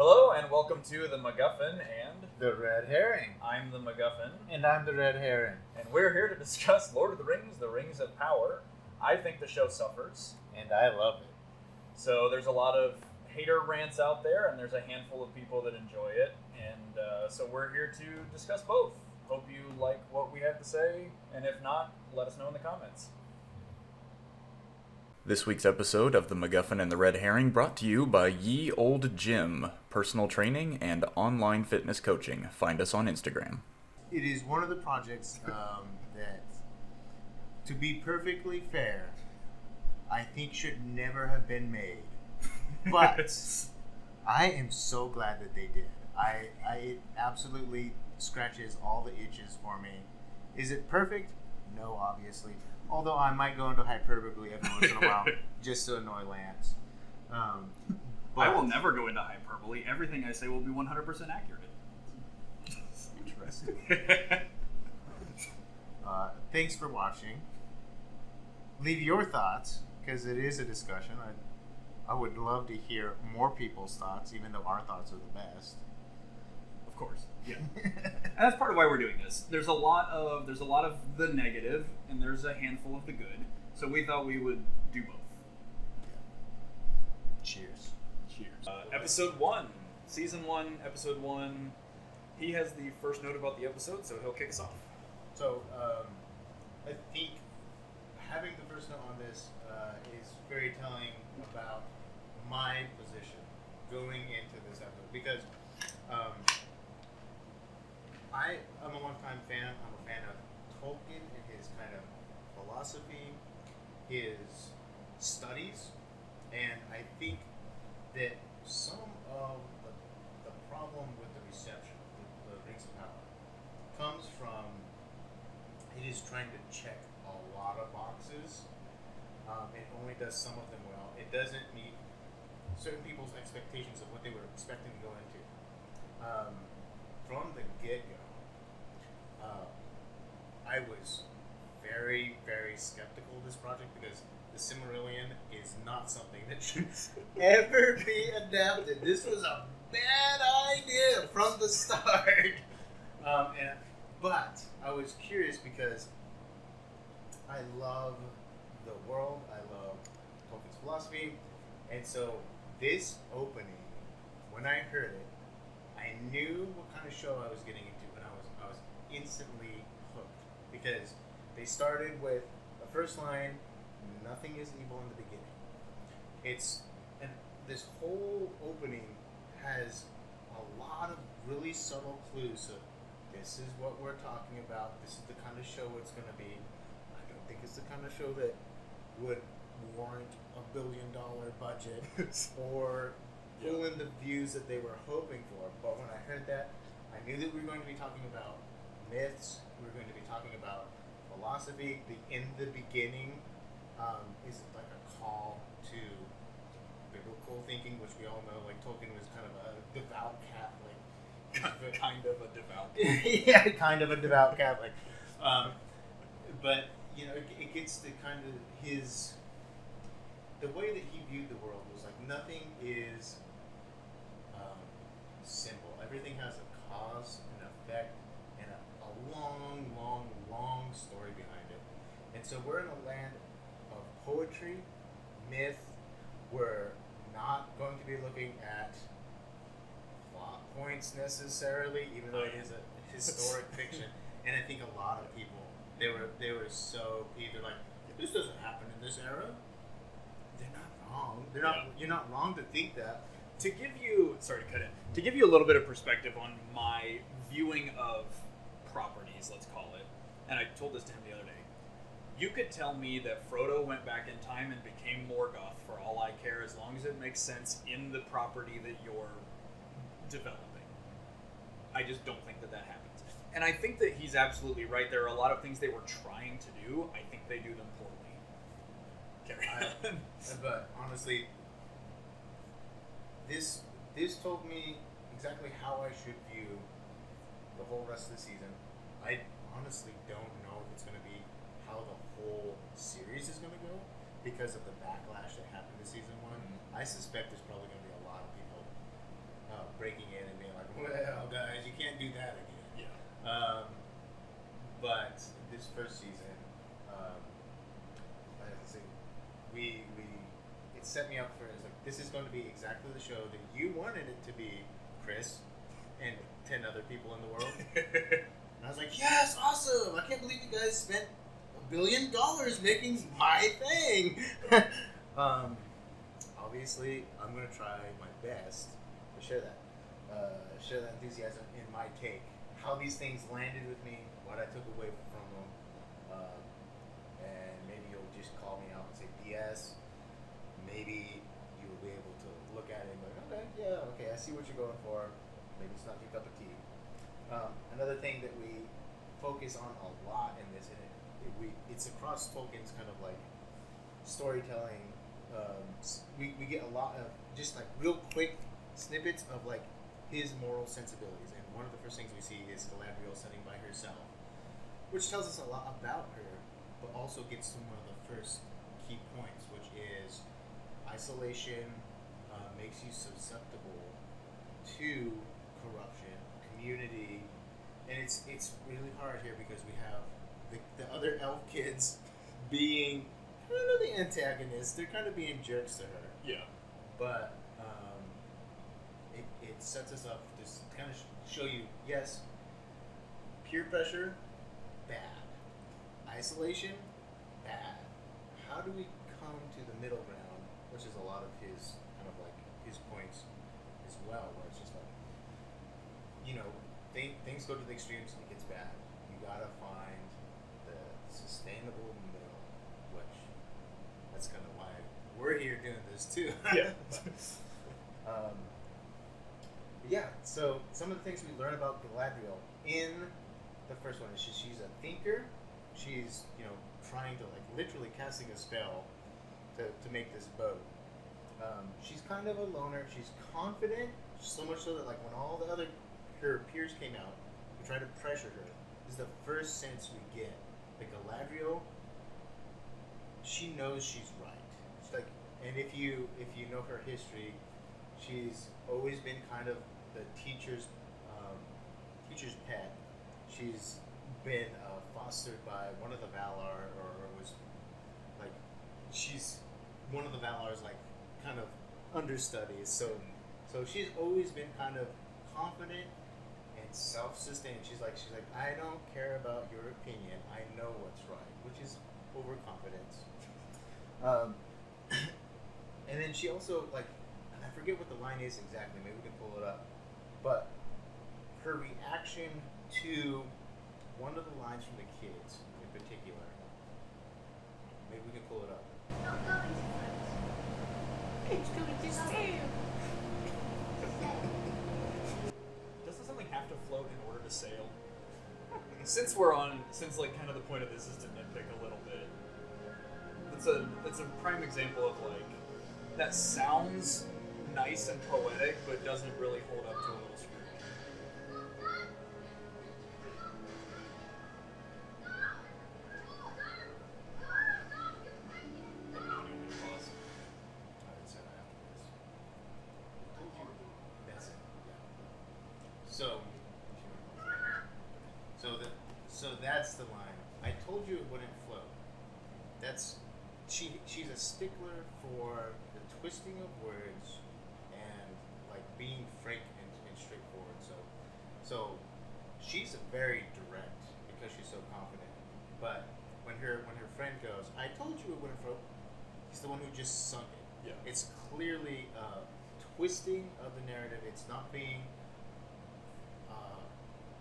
Hello and welcome to the MacGuffin, and The Red Herring. I'm the MacGuffin, And I'm the Red Herring. and we're here to discuss Lord of the Rings, The Rings of Power. I think the show suffers, And I love it. so there's a lot of hater rants out there, and there's a handful of people that enjoy it, and so we're here to discuss both. Hope you like what we have to say, and if not, let us know in the comments. This week's episode of The MacGuffin and the Red Herring brought to you by Ye Old Gym, personal training and online fitness coaching. Find us on Instagram. It is one of the projects that, to be perfectly fair, I think should never have been made. But I am so glad that they did. It absolutely scratches all the itches for me. Is it perfect? No, obviously. Although I might go into hyperbole every once in a while just to annoy Lance. I will never go into hyperbole. Everything I say will be 100% accurate. Interesting. Thanks for watching. Leave your thoughts, because it is a discussion. I would love to hear more people's thoughts, even though our thoughts are the best. Of course, yeah. And that's part of why we're doing this. There's a lot of the negative, and there's a handful of the good. So we thought we would do both. Cheers. Cheers. Episode 1, Season 1, Episode 1. He has the first note about the episode, so he'll kick us off. So, I think having the first note on this is very telling about my position going into this episode, because I'm a long-time fan. I'm a fan of Tolkien and his kind of philosophy, his studies, and I think that some of the problem with the reception, the Rings of Power, comes from it is trying to check a lot of boxes. It only does some of them well. It doesn't meet certain people's expectations of what they were expecting to go into. From the get-go, I was very, very skeptical of this project because the Silmarillion is not something that should ever be adapted. This was a bad idea from the start. But I was curious because I love the world, I love Tolkien's philosophy, and so this opening, when I heard it, I knew what kind of show I was getting into, and I was instantly hooked because they started with the first line, "Nothing is evil in the beginning." And this whole opening has a lot of really subtle clues of this is what we're talking about. This is the kind of show it's going to be. I don't think it's the kind of show that would warrant $1 billion budget or pull in the views that they were hoping for. But when I heard that, I knew that we were going to be talking about myths. We were going to be talking about philosophy. In the beginning is like a call to biblical thinking, which we all know, like Tolkien was kind of a devout Catholic. Kind of a devout. Yeah, kind of a devout Catholic. But, you know, it gets to kind of the way that he viewed the world was like nothing is simple. Everything has a cause, an effect, and a long, long, long story behind it. And so we're in a land of poetry, myth. We're not going to be looking at plot points necessarily, even though it is a historic fiction. And I think a lot of people they were so either like, this doesn't happen in this era. They're not wrong. You're not wrong to think that. To give you a little bit of perspective on my viewing of properties, let's call it, and I told this to him the other day, you could tell me that Frodo went back in time and became Morgoth for all I care, as long as it makes sense in the property that you're developing. I just don't think that happens. And I think that he's absolutely right. There are a lot of things they were trying to do. I think they do them poorly. Carry on. But honestly, this told me exactly how I should view the whole rest of the season. I honestly don't know if it's going to be how the whole series is going to go because of the backlash that happened to season one. I suspect there's probably going to be a lot of people But this first season, I have to say, it set me up for, it's like, this is going to be exactly the show that you wanted it to be, Chris, and 10 other people in the world. And I was like, yes, awesome! I can't believe you guys spent $1 billion making my thing. Obviously, I'm gonna try my best to share that enthusiasm in my take, how these things landed with me, what I took away from them, and maybe you'll just call me out and say BS. Maybe you'll be able to look at it and be like, okay, I see what you're going for. Maybe it's not your cup of tea. Another thing that we focus on a lot in this, and it's across Tolkien's kind of like storytelling. We get a lot of just like real quick snippets of like his moral sensibilities, and one of the first things we see is Galadriel sitting by herself, which tells us a lot about her, but also gets to one of the first key points, which is isolation makes you susceptible to corruption, community, and it's really hard here because we have the other elf kids being kind of the antagonists. They're kind of being jerks to her. Yeah. But it sets us up to kind of show you, yes, peer pressure, bad. Isolation, bad. How do we come to the middle ground, which is a lot of his kind of like his points as well, where it's just like, things go to the extremes and it gets bad. You gotta find the sustainable middle, which that's kind of why we're here doing this too. Yeah. Yeah, so some of the things we learn about Galadriel in the first one is she's a thinker. She's, trying to, like, literally casting a spell to make this bow. She's kind of a loner. She's confident, so much so that, like, when all the other her peers came out to try to pressure her, this is the first sense we get that Galadriel, she knows she's right. It's like, and if you know her history, she's always been kind of the teacher's pet. She's been fostered by one of the Valar, or was like, she's one of the Valar's like kind of understudies. So she's always been kind of confident and self-sustained. She's like, I don't care about your opinion. I know what's right, which is overconfidence. And then she also, like, and I forget what the line is exactly, maybe we can pull it up, but her reaction to one of the lines from the kids in particular, maybe we can pull it up. Not going to float. It's going to sail. Doesn't something have to float in order to sail? Since like kind of the point of this is to nitpick a little bit, it's a prime example of like, that sounds nice and poetic, but doesn't really hold up to a little screen. So that's the line. I told you it wouldn't float. She's a stickler for the twisting of words and like being frank and straightforward. So she's very direct because she's so confident. But when her friend goes, I told you it wouldn't float, he's the one who just sunk it. Yeah. It's clearly a twisting of the narrative. It's not being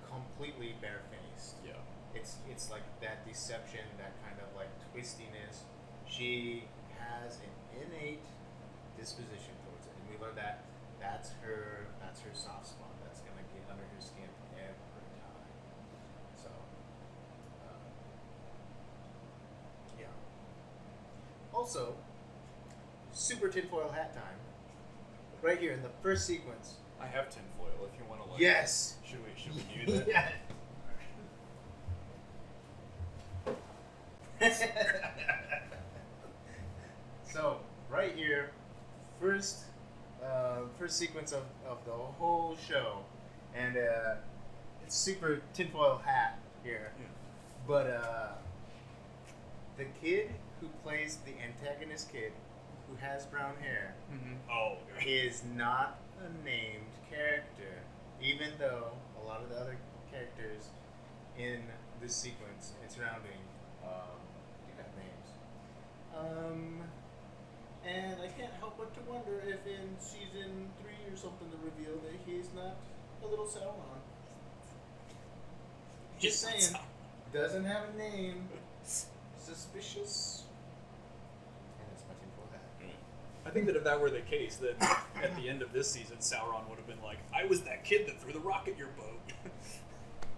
completely barefaced. Yeah. It's like that deception, that kind of like twistiness. She has an innate disposition towards it, and we learned that that's her soft spot. That's gonna get under her skin every time. So, yeah. Also, super tinfoil hat time. Right here in the first sequence. I have tinfoil if you want to look. Yes. Should we do that? Yeah. So right here, first sequence of the whole show, and super tinfoil hat here. Yeah. But the kid who plays the antagonist kid, who has brown hair, Oh, okay. is not a named character, even though a lot of the other characters in this sequence and surrounding do have names. And I can't help but to wonder if in season 3 or something they reveal that he's not a little Sauron. Just saying, doesn't have a name. Suspicious. And that's my tinfoil hat. I think that if that were the case, then at the end of this season, Sauron would have been like, "I was that kid that threw the rock at your boat."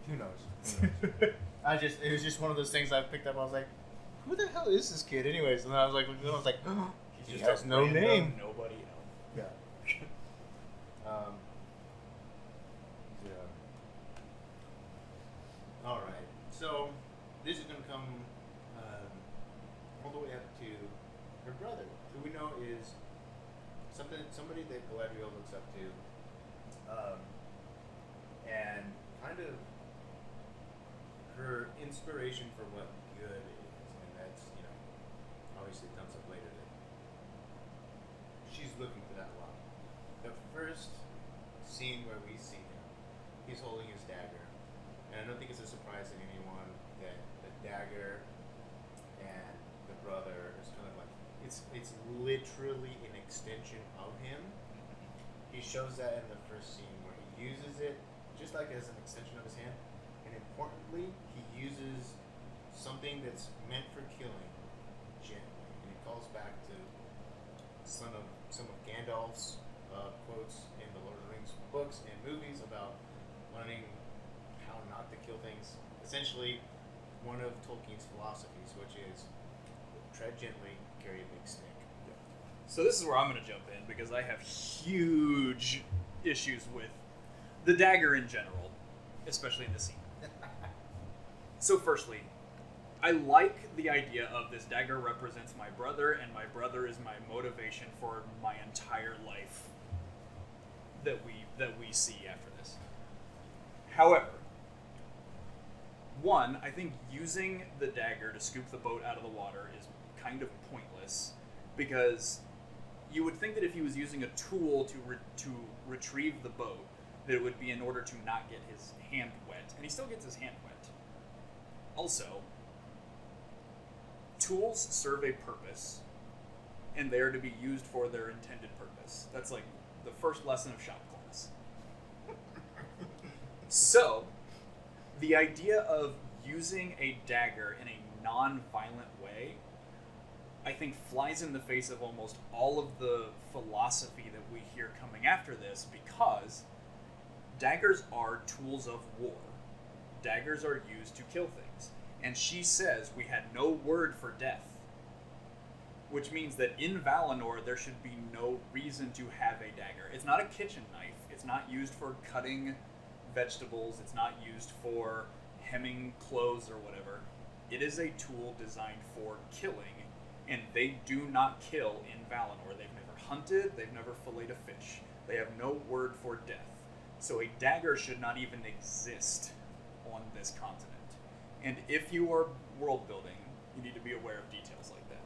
Who knows? It was just one of those things I picked up. I was like, who the hell is this kid, anyways? And then I was like, oh, he He's has a no random name. Nobody else. Yeah. Yeah. All right. So this is going to come all the way up to her brother, who we know is somebody that Galadriel looks up to, and kind of her inspiration for what good is, and that's obviously it comes up later that she's looking for that a lot. The first scene where we see him, he's holding his dagger, and I don't think it's a surprise to anyone that the dagger and the brother is kind of like it's literally an extension of him. He shows that in the first scene where he uses it just like as an extension of his hand, and importantly, he uses something that's meant for killing gently, and it calls back to some of Gandalf's quotes in the Lord of the Rings books and movies about learning how not to kill things. Essentially, one of Tolkien's philosophies, which is tread gently, carry a big stick. So this is where I'm going to jump in because I have huge issues with the dagger in general, especially in this scene. So firstly, I like the idea of this dagger represents my brother, and my brother is my motivation for my entire life that we see after this. However, one, I think using the dagger to scoop the boat out of the water is kind of pointless because you would think that if he was using a tool to retrieve the boat, that it would be in order to not get his hand wet, and he still gets his hand wet. Also, tools serve a purpose, and they are to be used for their intended purpose. That's like the first lesson of shop class. So, the idea of using a dagger in a non-violent way, I think flies in the face of almost all of the philosophy that we hear coming after this, because daggers are tools of war. Daggers are used to kill things. And she says we had no word for death, which means that in Valinor there should be no reason to have a dagger. It's not a kitchen knife. It's not used for cutting vegetables. It's not used for hemming clothes or whatever. It is a tool designed for killing, and they do not kill in Valinor. They've never hunted. They've never filleted a fish. They have no word for death. So a dagger should not even exist on this continent. And if you are world building, you need to be aware of details like that.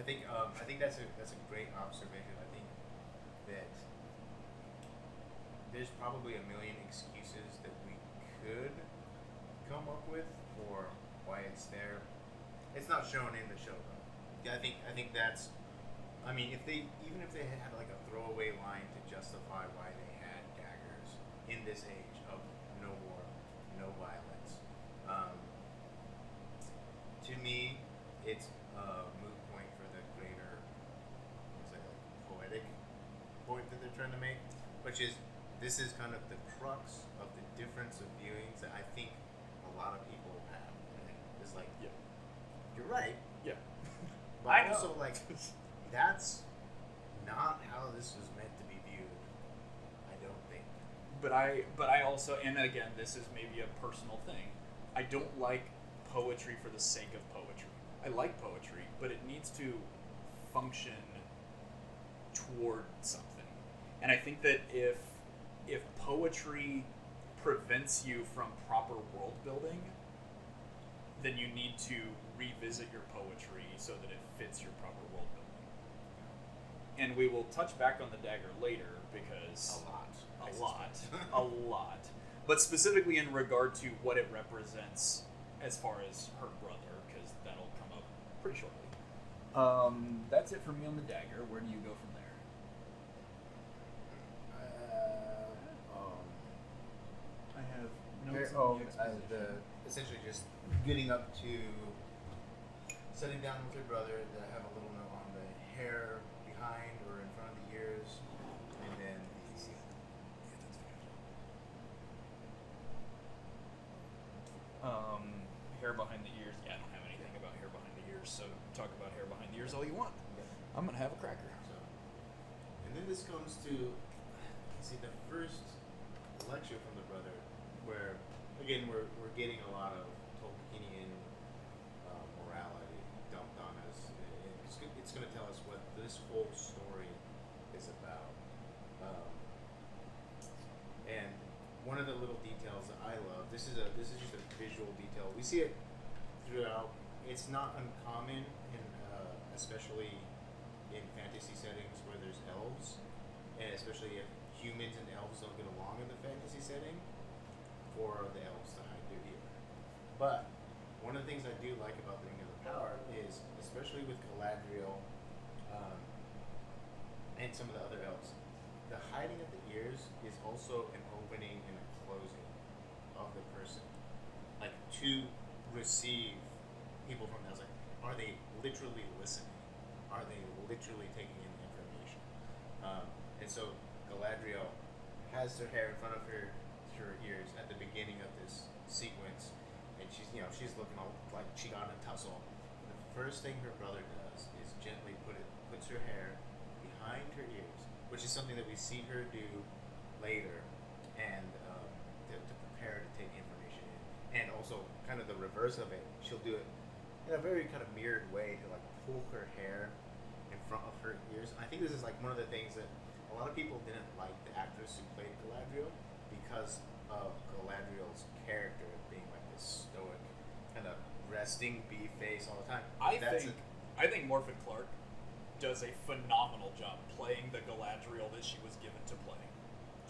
I think that's a great observation. I think that there's probably a million excuses that we could come up with for why it's there. It's not shown in the show though. Yeah, I think that's. I mean, if they had like a throwaway line to justify why they had daggers in this age of no war, no violence. To me, it's a moot point for the greater, poetic point that they're trying to make, which is this is kind of the crux of the difference of viewings that I think a lot of people have. And it's like, Yeah. you're right, Yeah. but I know. also like that's not how this was meant to be viewed. I don't think. But I also, and again, this is maybe a personal thing. I don't like poetry for the sake of poetry. I like poetry, but it needs to function toward something. And I think that if poetry prevents you from proper world building, then you need to revisit your poetry so that it fits your proper world building. And we will touch back on the dagger later because a lot. But specifically in regard to what it represents as far as her brother, because that'll come up pretty shortly. That's it for me on the dagger. Where do you go from there? I have notes on the exposition. Essentially just getting up to sitting down with your brother. I have a little note on the hair behind or in front of the ears, and then hair behind the ears. Yeah, I don't have anything about hair behind the ears, so talk about hair behind the ears all you want. I'm gonna have a cracker. so. And then this comes to the first lecture from the brother, where again we're getting a lot of Tolkienian morality dumped on us. It's going to tell us what this whole story is about. And one of the little details that I love. This is just a visual detail. We see it throughout. It's not uncommon, especially in fantasy settings where there's elves, and especially if humans and elves don't get along in the fantasy setting, for the elves to hide their ear. But one of the things I do like about the Ring of the Power is, especially with Galadriel and some of the other elves, the hiding of the ears is also an opening and a closing of the person, like to receive people from the outside. Are they literally listening? Are they literally taking in the information? And so Galadriel has her hair in front of her ears at the beginning of this sequence, and she's looking all like she got in a tussle. The first thing her brother does is gently puts her hair behind her ears, which is something that we see her do later, and to prepare to take information in. And also, kind of the reverse of it, she'll do it in a very kind of mirrored way to like pull her hair in front of her ears. And I think this is like one of the things that a lot of people didn't like the actress who played Galadriel because of Galadriel's character being like this stoic, kind of resting bee face all the time. I think Morfydd Clark does a phenomenal job playing the Galadriel that she was given to play.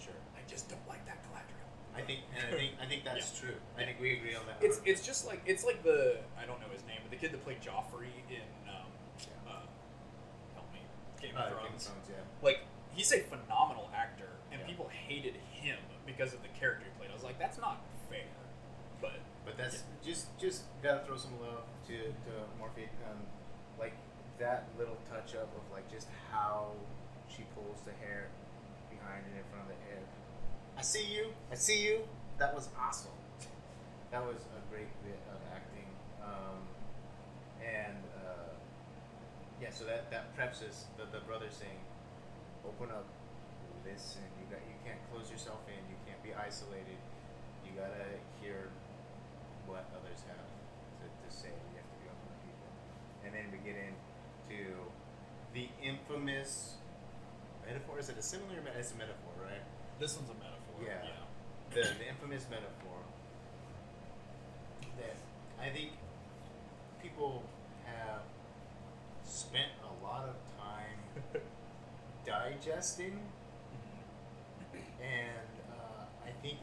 Sure. I just don't like that Galadriel. I think that's true. I think we agree on that. It's just like the I don't know his name, but the kid that played Joffrey in help me, Game of Thrones. Yeah. Like he's a phenomenal actor, and Yeah. people hated him because of the character he played. I was like, that's not fair. But that's just gotta throw some love to Morphe. Like that little touch up of like just how she pulls the hair behind and in front of the hair. I see you. That was awesome. That was a great bit of acting. So that preps us, the brother saying, open up, listen. You can't close yourself in. You can't be isolated. You gotta hear what others have to say. You have to be open to people. And then we get into the infamous metaphor. Is it a similar? It's a metaphor, right? this one's a metaphor. Yeah. The infamous metaphor that I think people have spent a lot of time digesting, and I think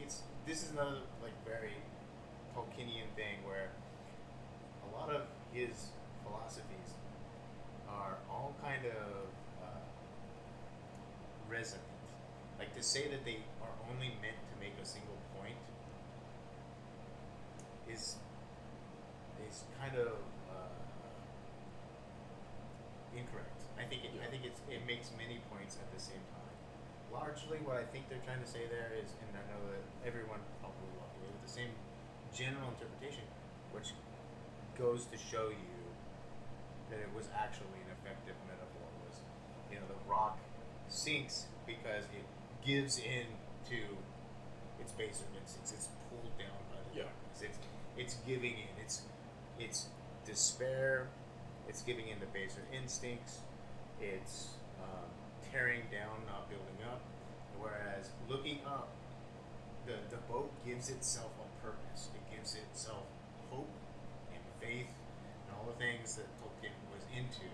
this is another like very Tolkienian thing where a lot of his philosophies are all kind of resonant. Like to say that they are only meant to make a single point is kind of incorrect. I think it makes many points at the same time. Largely, what I think they're trying to say there is, and I know that everyone probably walked away with the same general interpretation, which goes to show you that it was actually an effective metaphor. Was the rock sinks because it gives in to its baser instincts. It's pulled down by the darkness. It's giving in. It's despair. It's giving in the baser instincts. It's tearing down, not building up. Whereas looking up, the boat gives itself a purpose. It gives itself hope and faith and all the things that Tolkien was into.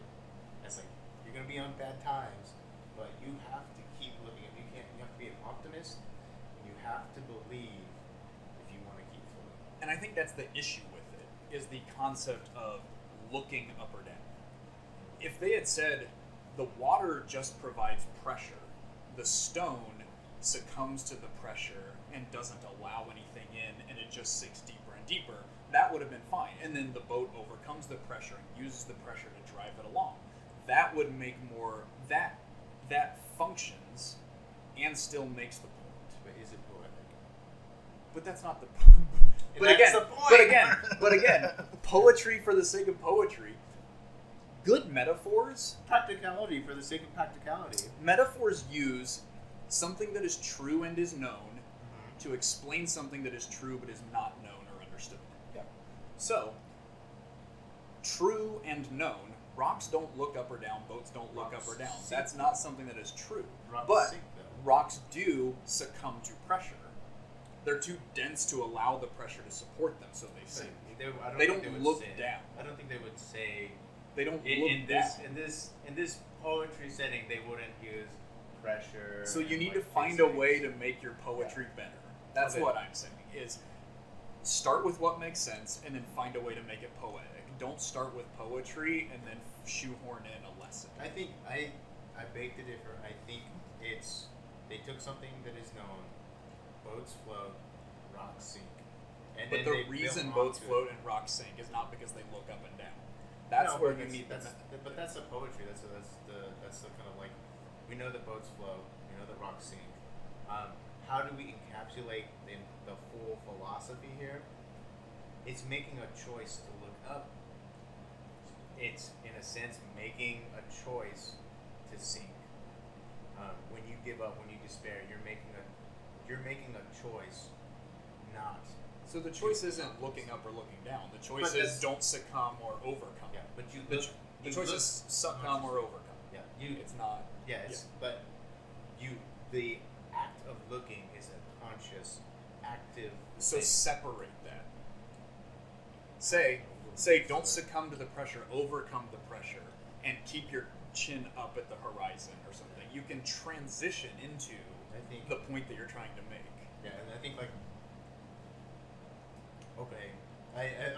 It's like you're gonna be on bad times, but you have to keep looking at. You have to be an optimist, and you have to believe if you want to keep floating. And I think that's the issue with it, is the concept of looking up or down. If they had said the water just provides pressure, the stone succumbs to the pressure and doesn't allow anything in, and it just sinks deeper and deeper, that would have been fine. And then the boat overcomes the pressure and uses the pressure to drive it along. That would make more, that functions and still makes the point. But is it poetic? But that's not the That's the point. but again, poetry for the sake of poetry. Good metaphors. Practicality for the sake of practicality. Metaphors use something that is true and is known to explain something that is true but is not known or understood. Yeah. So, true and known. Rocks don't look up or down. Boats don't look Rocks up or down. sink. That's not something that is true. Rocks but sink, though. rocks do succumb to pressure. They're too dense to allow the pressure to support them, so they sink. I They think don't would look say, down. I don't think they would say They don't in look down. this poetry setting they wouldn't use pressure. So you and, need like, to find a physics. way to make your poetry better. That's Okay. what I'm saying. Is start with what makes sense and then find a way to make it poetic. Don't start with poetry and then shoehorn in a lesson. I think I beg to differ. I think it's they took something that is known, boats float, rocks sink, and But then they the reason built boats onto float it. and rocks sink is not because they look up and down. That's No, where but you need that's, the but that's the poetry. That's the kind of like we know that boats float, we know that rocks sink. How do we encapsulate the full philosophy here? It's making a choice to look up. It's in a sense making a choice to sink. When you give up, when you despair, you're making a choice not. So the choice isn't looking up or looking down. The choice But is don't succumb or overcome. Yeah, but you The, look. the you choice look is succumb or overcome. Yeah, you. It's not. Yes, but the act of looking is a conscious, active. So thing. separate that. Say don't succumb to the pressure, overcome the pressure, and keep your chin up at the horizon or something. You can transition into I think. the point that you're trying to make. Yeah, and I think like. Okay,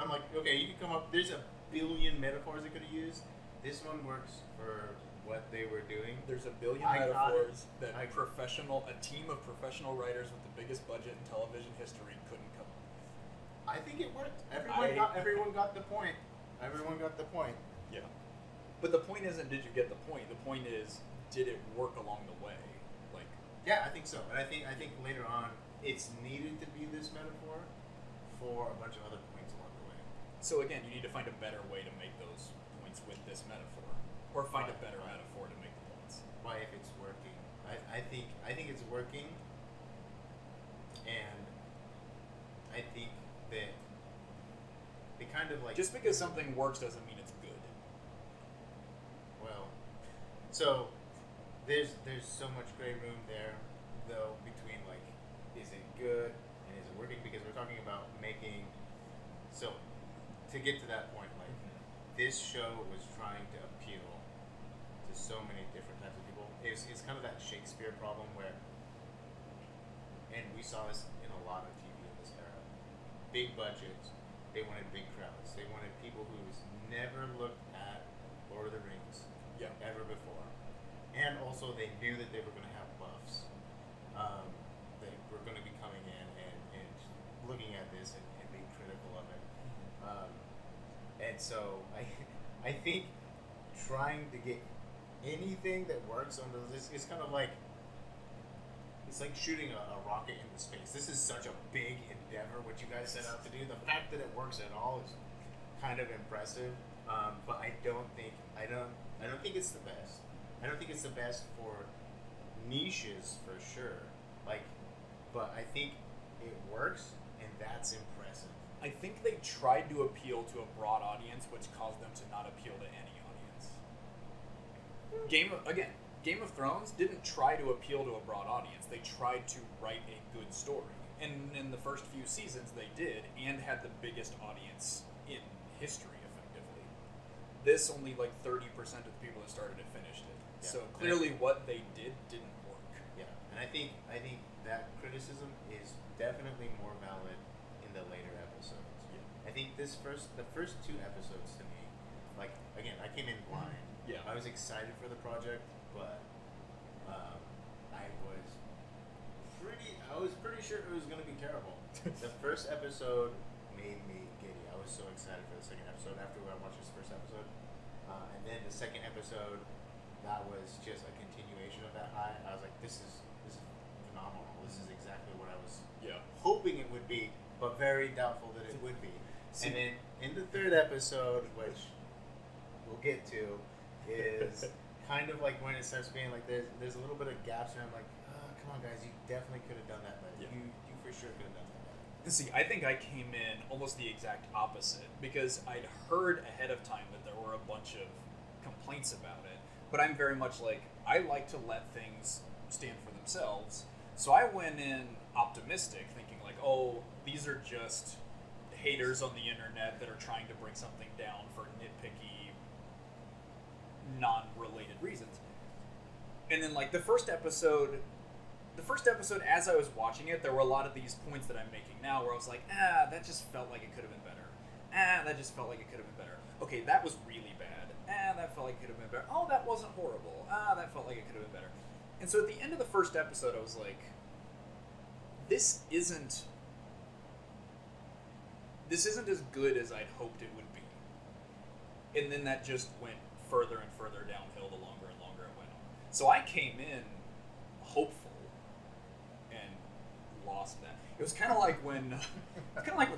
I'm like okay. You can come up. There's a billion metaphors I could have used. This one works for what they were doing. There's a billion I got it. metaphors that a team of professional writers with the biggest budget in television history couldn't come up with. I think it worked. I- Everyone got the point. Everyone got the point. Yeah. But the point isn't did you get the point? The point is did it work along the way? Like Yeah, I think so. And I think later on it's needed to be this metaphor for a bunch of other points along the way. so again, you need to find a better way to make those points with this metaphor, or find a Right, better right. metaphor to make the points. Why if it's working? I think it's working, and I think that they kind of like Just because something works doesn't mean it's good. well, so there's so much gray room there though between like is it good and is it working because we're talking about making so to get to that point like this show was trying to appeal to so many different types of people. It's kind of that Shakespeare problem where, and we saw this in a lot of TV in this era. Big budgets, they wanted big crowds. They wanted people who's never looked at Lord of the Rings Yeah. ever before, and also they knew that they were going to have buffs. They were going to be coming in and looking at this and being critical of it. And so I think trying to get anything that works on this is kind of like it's like shooting a rocket into space. This is such a big endeavor what you guys set out to do. The fact that it works at all is kind of impressive. But I don't think it's the best. I don't think it's the best for niches for sure. But I think it works and that's impressive. I think they tried to appeal to a broad audience, which caused them to not appeal to any audience. Game of Thrones didn't try to appeal to a broad audience. They tried to write a good story. in the first few seasons they did, and had the biggest audience in history, effectively. This only like 30% of the people that started it finished it. Yeah. So clearly, what they did didn't work. Yeah, and I think that criticism is definitely more valid in the later episodes. Yeah. I think the first 2 episodes to me, like again, I came in blind. Yeah. I was excited for the project, but I was pretty sure it was going to be terrible. The first episode made me giddy. I was so excited for the second episode after I watched this first episode, and then the second episode, that was just a continuation of that high. I was like, this is phenomenal. This is exactly what I was hoping it would be, but very doubtful that it would be. And then in the third episode, which we'll get to, is kind of like when it starts being like there's a little bit of gaps, and I'm like, come on guys, you definitely could have done that better. Yeah. You for sure could have done that better. See, I think I came in almost the exact opposite, because I'd heard ahead of time that there were a bunch of complaints about it, but I'm very much like, I like to let things stand for themselves. So I went in optimistic, thinking like, oh, these are just haters on the internet that are trying to bring something down for nitpicky, non-related reasons. And then like the first episode, as I was watching it, there were a lot of these points that I'm making now where I was like, that just felt like it could have been better. That just felt like it could have been better. Okay, that was really bad. That felt like it could have been better. Oh, that wasn't horrible. That felt like it could have been better. And so at the end of the first episode, I was like, this isn't as good as I'd hoped it would be. And then that just went further and further downhill the longer and longer it went on. So I came in hopeful and lost that. It was kind of like when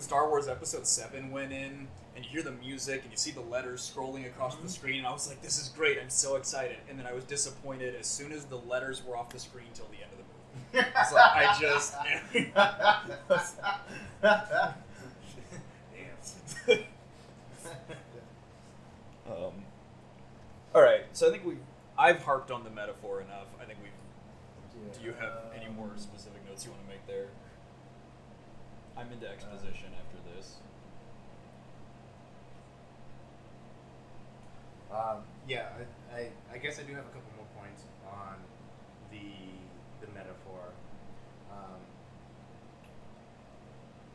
Star Wars Episode 7 went in, and you hear the music and you see the letters scrolling across the screen, and I was like, this is great, I'm so excited. And then I was disappointed as soon as the letters were off the screen till the end of the movie. It's like, I just... All right, so I think I've harped on the metaphor enough. I think we've... Do you have any more specific notes you want to make there? I'm into exposition after this. I guess I do have a couple more points on the metaphor.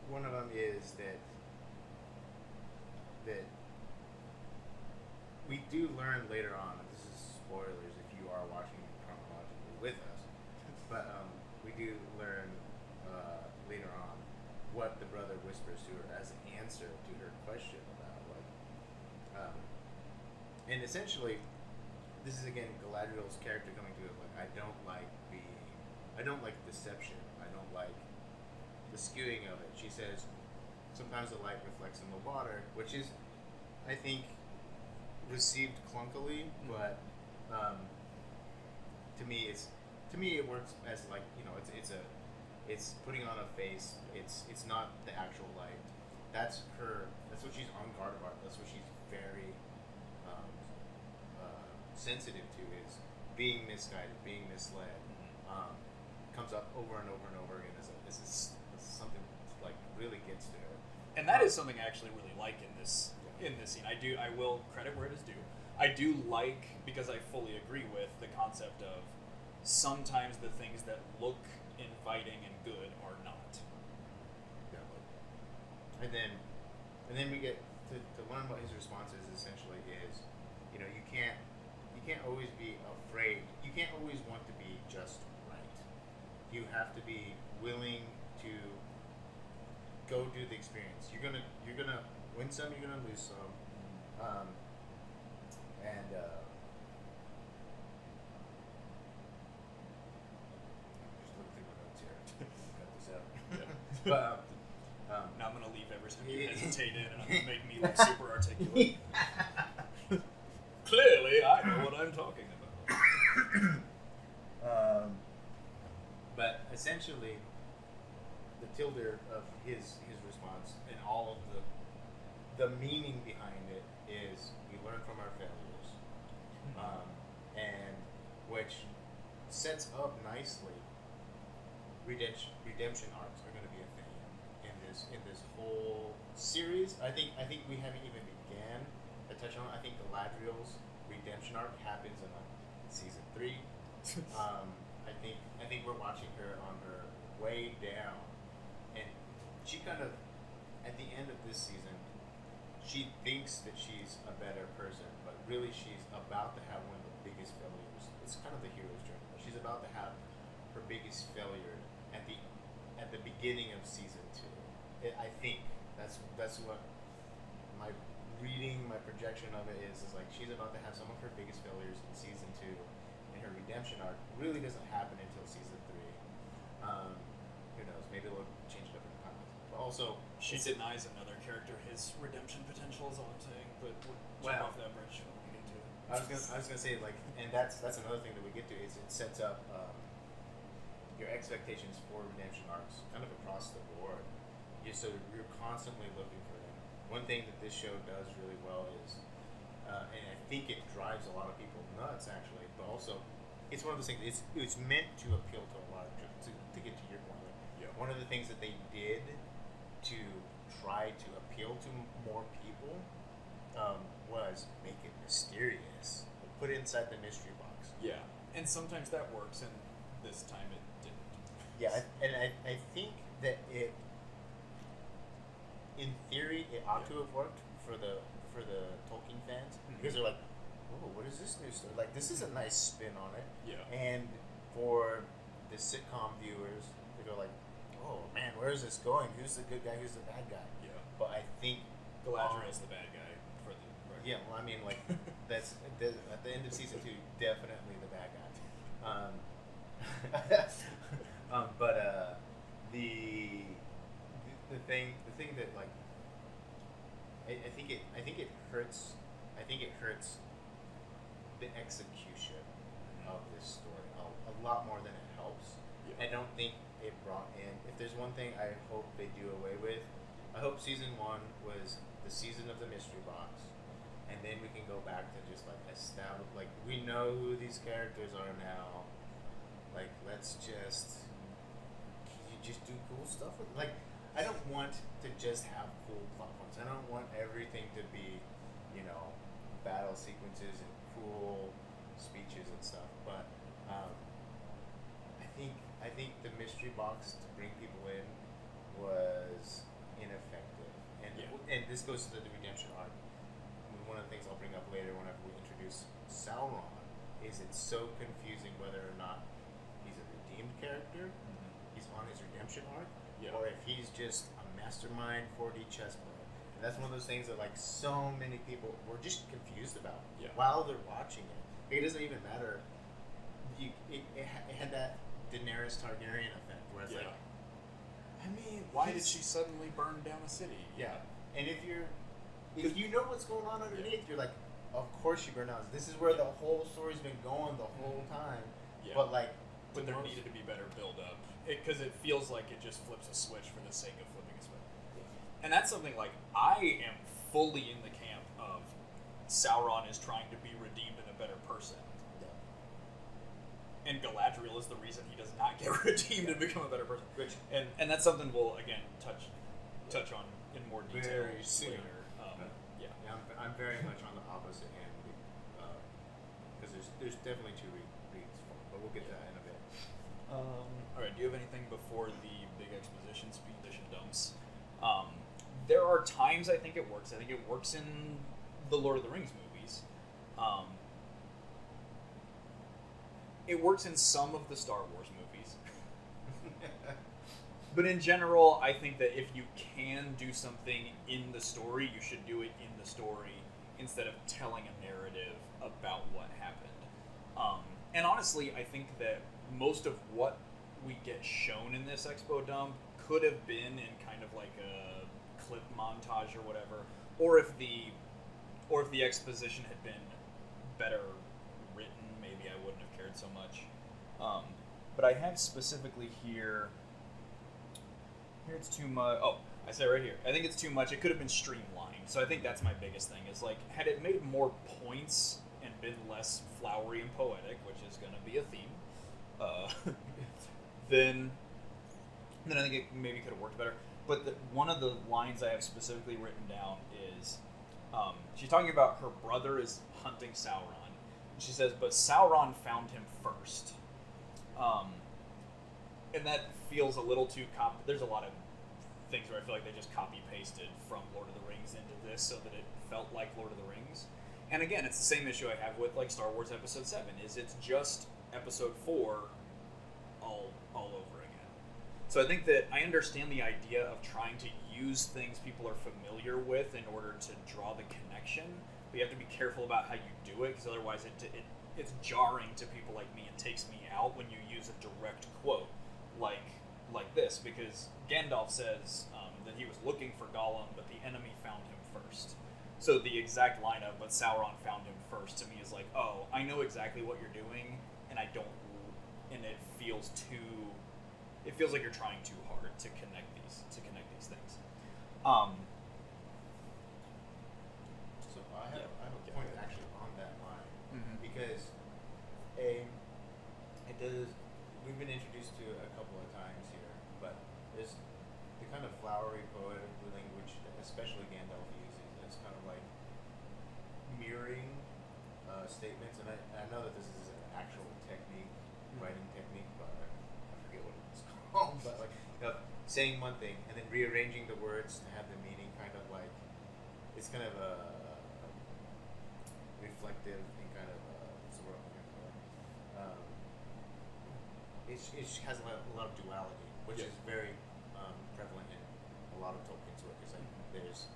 One of them is that we do learn later on, and this is spoilers if you are watching chronologically with us, but we do learn later on what the brother whispers to her as an answer to her question about and essentially this is again Galadriel's character coming to it like, I don't like deception, I don't like the skewing of it. She says sometimes the light reflects in the water, which is, I think, received clunkily, but to me it works as like, it's putting on a face. It's not the actual light. That's what she's on guard about. That's what she's very sensitive to, is being misguided, being misled. Comes up over and over and over again as something like really gets to her. And that is something I actually really like in this scene. I will credit where it is due. I do like, because I fully agree with the concept of sometimes the things that look inviting and good are not. And then we get to learn what his response is. Essentially, is you can't always be afraid. You can't always want to be just right. You have to be willing to go do the experience. You're gonna win some. You're gonna lose some. Just looking through my notes here. Cut this out. Yeah. But Now I'm going to leave every time you hesitate in, and I'm going to make me look super articulate. Clearly, I know what I'm talking about. But essentially, the tilde of his response and all of the meaning behind it is we learn from our failures, and which sets up nicely redemption arcs are going to be a thing in this whole series. I think we haven't even began to touch on it. I think Galadriel's redemption arc happens in like season 3. I think we're watching her on her way down, and she kind of at the end of this season, she thinks that she's a better person, but really she's about to have one of the biggest failures. It's kind of the hero's journey. She's about to have her biggest failure at the beginning of season 2. I think that's what my reading, my projection of it is like she's about to have some of her biggest failures in season 2, and her redemption arc really doesn't happen until season 3. Who knows? Maybe they'll change it up in the comments. But also, She denies another character his redemption potential is all I'm saying, but we'll jump Wow. off that bridge when we get to it. I was gonna say like, and that's another thing that we get to is it sets up your expectations for redemption arcs kind of across the board. So you're constantly looking for them. One thing that this show does really well is, and I think it drives a lot of people nuts actually, but also it's one of those things. It's meant to appeal to a lot of to get to your point. Like, Yeah. One of the things that they did to try to appeal to more people was make it mysterious. Put it inside the mystery box. Yeah, and sometimes that works, and this time it didn't. Yeah, I think that it, in theory, it ought to have worked for the Tolkien fans because they're like, oh, what is this new story? Like, this is a nice spin on it. Yeah. And for the sitcom viewers, they go like, oh man, where is this going? Who's the good guy? Who's the bad guy? Yeah. But I think Galadriel's the bad guy for the record. yeah, well, I mean, like at the end of season 2, definitely the bad guy. But the thing that like I think it hurts. I think it hurts the execution of this story a lot more than it helps. Yeah. I don't think it brought in. If there's one thing I hope they do away with, I hope season 1 was the season of the mystery box, and then we can go back to just like establish, like we know who these characters are now. Like let's just, can you just do cool stuff with, like I don't want to just have cool plot points. I don't want everything to be, battle sequences and cool speeches and stuff. But I think the mystery box to bring people in was ineffective, and Yeah. and this goes to the redemption arc. One of the things I'll bring up later whenever we introduce Sauron is it's so confusing whether or not he's a redeemed character, he's on his redemption arc, Yeah. or if he's just a mastermind 4D chess player. And that's one of those things that like so many people were just confused about Yeah. while they're watching it. It doesn't even matter. It had that Daenerys Targaryen effect where it's Yeah. like, I mean, Why did she suddenly burn down a city? Yeah, and if you know what's going on underneath, you're like, of course she burned down. This is where the whole story's been going the whole time. Yeah. But like, But there most- needed to be better build up because it feels like it just flips a switch for the sake of flipping a switch. And that's something like I am fully in the camp of Sauron is trying to be redeemed and a better person, and Galadriel is the reason he does not get redeemed and become a better person. Which- And that's something we'll again touch on in more detail Very soon. later. Yeah. Yeah, I'm very much on the opposite end because there's definitely two reads, but we'll get to that in a bit. All right. Do you have anything before the big exposition dumps? There are times I think it works. I think it works in the Lord of the Rings movies. It works in some of the Star Wars movies. But in general, I think that if you can do something in the story, you should do it in the story instead of telling a narrative about what happened. And honestly, I think that most of what we get shown in this expo dump could have been in kind of like a clip montage or whatever, or if the exposition had been better written, maybe I wouldn't have cared so much. But I have specifically here it's too much. Oh, I say right here. I think it's too much. It could have been streamlined. So I think that's my biggest thing. Is like, had it made more points and been less flowery and poetic, which is going to be a theme, then then I think it maybe could have worked better. But one of the lines I have specifically written down is she's talking about her brother is hunting Sauron. And she says, but Sauron found him first. And that feels a little too there's a lot of things where I feel like they just copy-pasted from Lord of the Rings into this so that it felt like Lord of the Rings. And again, it's the same issue I have with like Star Wars Episode 7, is it's just Episode 4 all over again. So I think that I understand the idea of trying to use things people are familiar with in order to draw the connection, but you have to be careful about how you do it, because otherwise it's jarring to people like me and takes me out when you use a direct quote like this, because Gandalf says that he was looking for Gollum, but the enemy found him first. So the exact line of "but Sauron found him first" to me is like, oh, I know exactly what you're doing, and I don't, and it feels like you're trying too hard to connect these things. So I have a point actually on that line, Mhm. because it does. We've been introduced to a couple of times here, but there's the kind of flowery poetic language that especially Gandalf uses. It's kind of like mirroring statements, and I know that this is an actual technique, writing technique, but I forget what it's called. But like saying one thing and then rearranging the words to have the meaning kind of like it's kind of a reflective and kind of what's the word I'm looking for? It has a lot of duality, which is very prevalent in a lot of Tolkien's work. It's like there's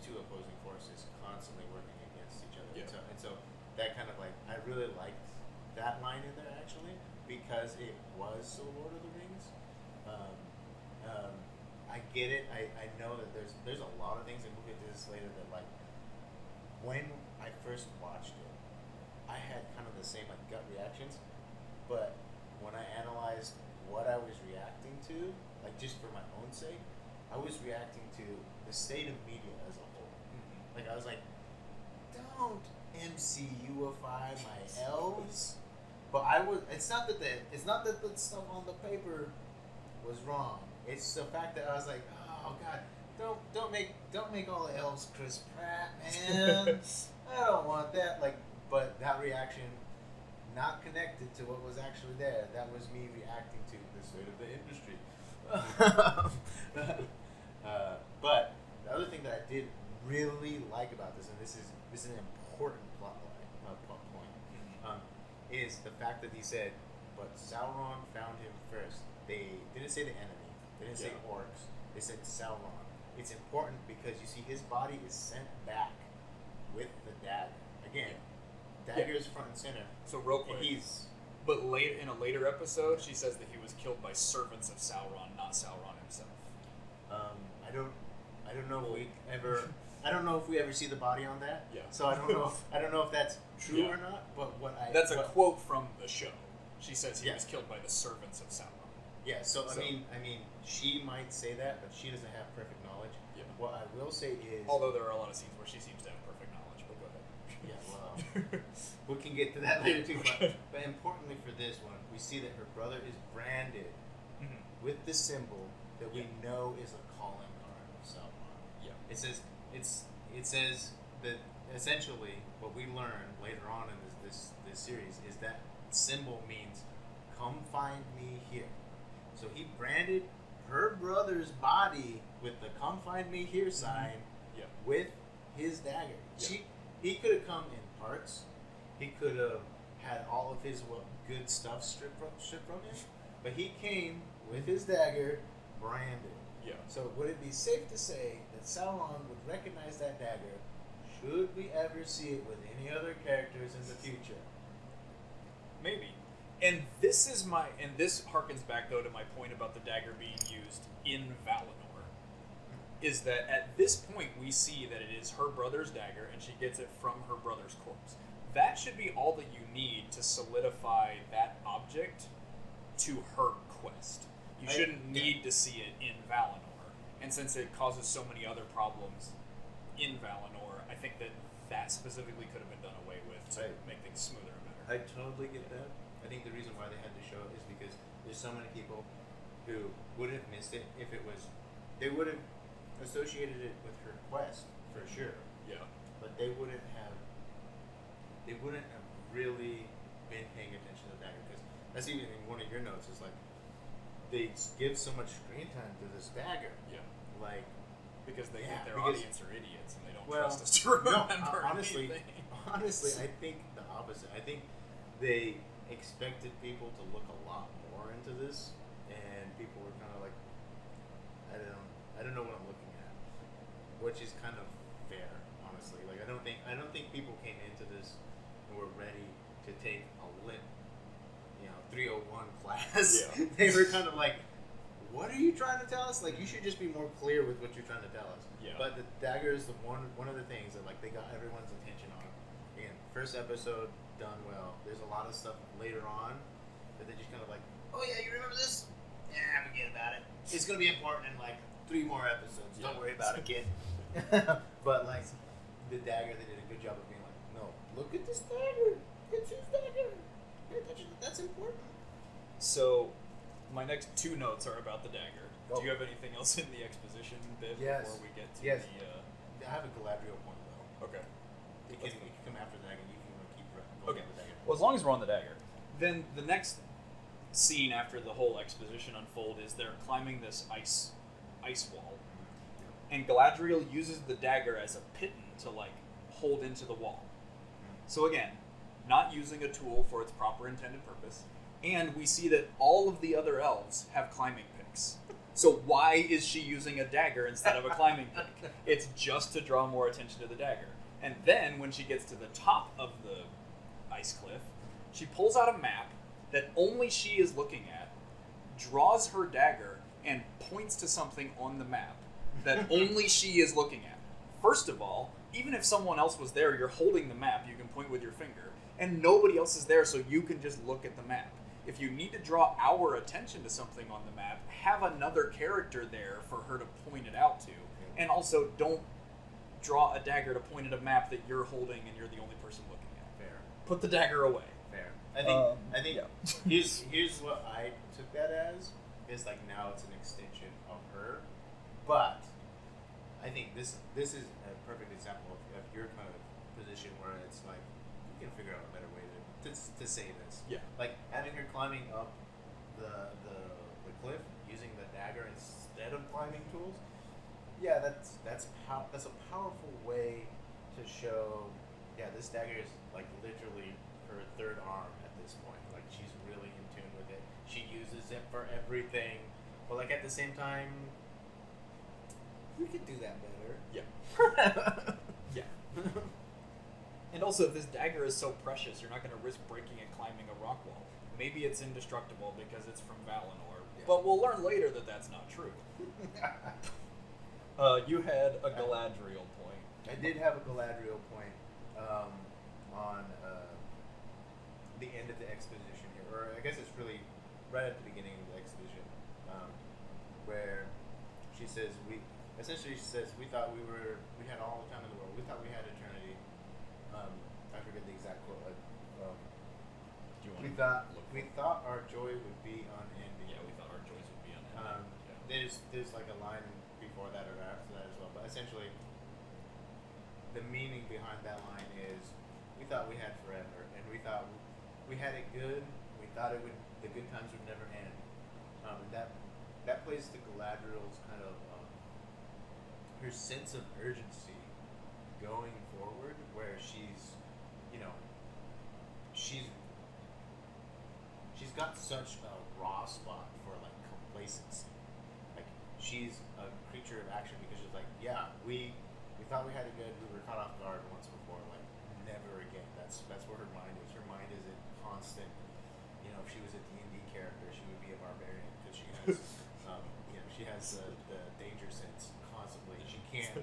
two opposing forces constantly working against each other, Yeah. and so that kind of like I really liked that line in there actually, because it was so Lord of the Rings. I get it. I know that there's a lot of things, and we'll get to this later, that like when I first watched it, I had kind of the same like gut reactions, but when I analyzed what I was reacting to, like just for my own sake, I was reacting to the state of media as a whole. Like I was like, don't MCUify my elves. But it's not that the stuff on the paper was wrong. It's the fact that I was like, oh god, don't make all the elves Chris Pratt, man. I don't want that. Like, but that reaction, not connected to what was actually there. That was me reacting to the state of the industry. But the other thing that I did really like about this, and this is an important plot point, is the fact that he said, but Sauron found him first. They didn't say the enemy. They didn't say orcs. They said Sauron. It's important because you see his body is sent back with the dagger. Again, dagger is front and center. So real quick, but in a later episode, she says that he was killed by servants of Sauron, not Sauron himself. I don't know if we ever. I don't know if we ever see the body on that. Yeah. So I don't know. I don't know if that's true or not. But that's a quote from the show. She says he was killed by the servants of Sauron. Yeah. So I mean, she might say that, but she doesn't have perfect knowledge. Yeah. What I will say is, although there are a lot of scenes where she seems to have perfect knowledge, but go ahead. Yeah. Well, we can get to that later too. But importantly for this one, we see that her brother is branded with the symbol that we know is a calling card of Sauron. Yeah. It says that essentially what we learn later on in this series is that symbol means "come find me here." So he branded her brother's body with the "come find me here" sign with his dagger. Yeah. He could have come in parts. He could have had all of his good stuff stripped from him, but he came with his dagger branded. Yeah. So would it be safe to say that Sauron would recognize that dagger should we ever see it with any other characters in the future? Maybe. And this harkens back though to my point about the dagger being used in Valinor. Is that at this point we see that it is her brother's dagger and she gets it from her brother's corpse. That should be all that you need to solidify that object to her quest. You shouldn't need to see it in Valinor. And since it causes so many other problems in Valinor, I think that specifically could have been done away with to make things smoother and better. I totally get that. I think the reason why they had to show it is because there's so many people who would have missed it if it was. They would have associated it with her quest for sure, Yeah. but they wouldn't have. They wouldn't have really been paying attention to the dagger because that's even in one of your notes. Is like they give so much screen time to this dagger, Yeah. like. Because they Yeah, think their because- audience are idiots and they don't Well, trust us to no, remember honestly, anything. honestly, I think the opposite. I think they expected people to look a lot more into this, and people were kind of like, I don't know what I'm looking at, which is kind of fair, honestly. Like I don't think people came into this and were ready to take a lit, 301 class. Yeah. They were kind of like, what are you trying to tell us? Like, you should just be more clear with what you're trying to tell us. Yeah. But the dagger is the one of the things that like they got everyone's attention on. Again, first episode done well. There's a lot of stuff later on that they just kind of like, oh yeah, you remember this? Yeah, forget about it. It's gonna be important in like 3 more episodes. Don't Yeah. worry about it, kid. But like the dagger, they did a good job of being like, no, look at this dagger. It's his dagger. Pay attention. That's important. So, my next 2 notes are about the dagger. Go. Do you have anything else in the exposition bit Yes. before we get to Yes. the? I have a Galadriel point though. Okay. It That's can fine. come after the dagger. You can keep going Okay. with the dagger. Well, as long as we're on the dagger, then the next scene after the whole exposition unfold is they're climbing this ice wall, and Galadriel uses the dagger as a piton to like hold into the wall. So again, not using a tool for its proper intended purpose, and we see that all of the other elves have climbing picks. So why is she using a dagger instead of a climbing pick? It's just to draw more attention to the dagger. And then when she gets to the top of the ice cliff, she pulls out a map that only she is looking at, draws her dagger, and points to something on the map that only she is looking at. First of all, even if someone else was there, you're holding the map, you can point with your finger, and nobody else is there, so you can just look at the map. If you need to draw our attention to something on the map, have another character there for her to point it out to. And also, don't draw a dagger to point at a map that you're holding and you're the only person looking at. Fair. Put the dagger away. Fair. I think yeah. here's what I took that as is like now it's an extension of her, but I think this is a perfect example of your kind of position where it's like you can figure out a better way to say this. Yeah. Like having her climbing up the cliff using the dagger instead of climbing tools. Yeah, that's a powerful way to show. Yeah, this dagger is like literally her third arm at this point. Like she's really in tune with it. She uses it for everything, but like at the same time, we could do that better. Yeah. Yeah. And also, if this dagger is so precious, you're not going to risk breaking it climbing a rock wall. Maybe it's indestructible because it's from Valinor, but we'll learn later that that's not true. You had a Galadriel point. I did have a Galadriel point on the end of the exposition here, or I guess it's really right at the beginning of the exposition, where she says we thought we had all the time in the world. We thought we had eternity. I forget the exact quote. Do you want We to thought look we for- thought our joy would be unending. Yeah, we thought our joys would be unending. Yeah. There's like a line before that or after that as well, but essentially the meaning behind that line is we thought we had forever, and we thought we had it good. We thought the good times would never end. And that plays to Galadriel's kind of her sense of urgency going forward, where she's got such a raw spot for like complacency. Like she's a creature of action because she's like, yeah, we thought we had it good. We were caught off guard once before. Like never again. That's where her mind is. Her mind is in constant. If she was a D&D character, she would be a barbarian because she has, she has the danger sense constantly. She can't.